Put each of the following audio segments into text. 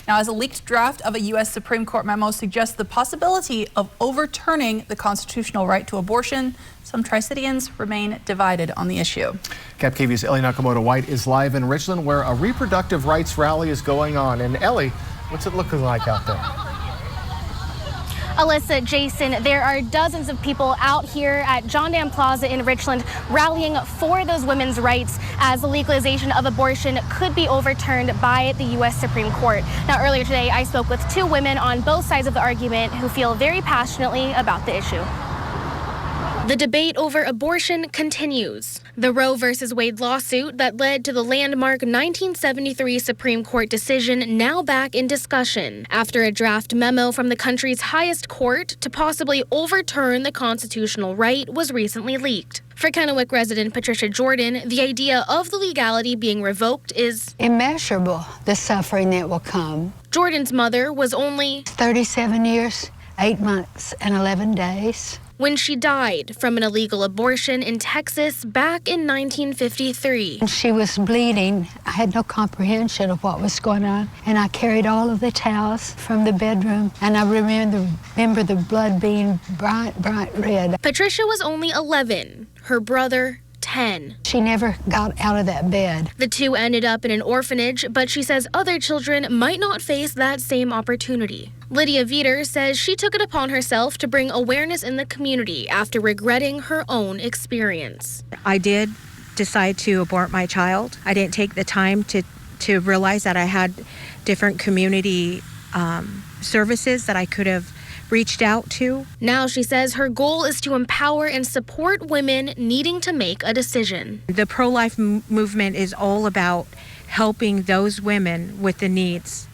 Now, as a leaked draft of a U.S. Supreme Court memo suggests the possibility of overturning the constitutional right to abortion, some Tri-Citians remain divided on the issue. KVU's Ellie Nakamoto-White is live in Richland, where a reproductive rights rally is going on. And Ellie, what's it looking like out there? Alyssa, Jason, there are dozens of people out here at John Dam Plaza in Richland rallying for those women's rights as the legalization of abortion could be overturned by the U.S. Supreme Court. Now, earlier today, I spoke with two women on both sides of the argument who feel very passionately about the issue. The debate over abortion continues. The Roe v. Wade lawsuit that led to the landmark 1973 Supreme Court decision now back in discussion after a draft memo from the country's highest court to possibly overturn the constitutional right was recently leaked. For Kennewick resident Patricia Jordan, the idea of the legality being revoked is immeasurable, the suffering that will come. Jordan's mother was only 37 years, 8 months, and 11 days. When she died from an illegal abortion in Texas back in 1953. She was bleeding. I had no comprehension of what was going on, and I carried all of the towels from the bedroom, and I remember the blood being bright red. Patricia was only 11, her brother 10. She never got out of that bed. The two ended up in an orphanage, but she says other children might not face that same opportunity. Lydia Veter says she took it upon herself to bring awareness in the community after regretting her own experience. I did decide to abort my child. I didn't take the time to realize that I had different community services that I could have reached out to. Now she says her goal is to empower and support women needing to make a decision. The pro-life movement is all about helping those women with the needs,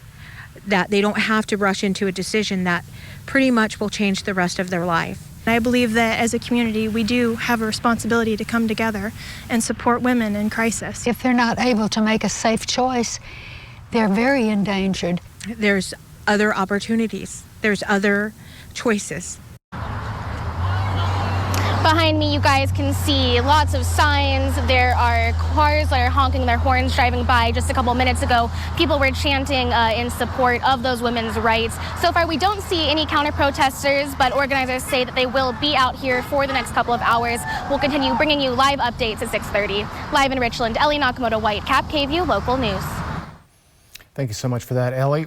that they don't have to rush into a decision that pretty much will change the rest of their life. I believe that as a community, we do have a responsibility to come together and support women in crisis. If they're not able to make a safe choice, they're very endangered. There's other opportunities. There's other choices. Behind me, you guys can see lots of signs. There are cars that are honking their horns driving by. Just a couple minutes ago, people were chanting in support of those women's rights. So far, we don't see any counter-protesters, but organizers say that they will be out here for the next couple of hours. We'll continue bringing you live updates at 6:30. Live in Richland, Ellie Nakamoto-White, KVU Local News. Thank you so much for that, Ellie.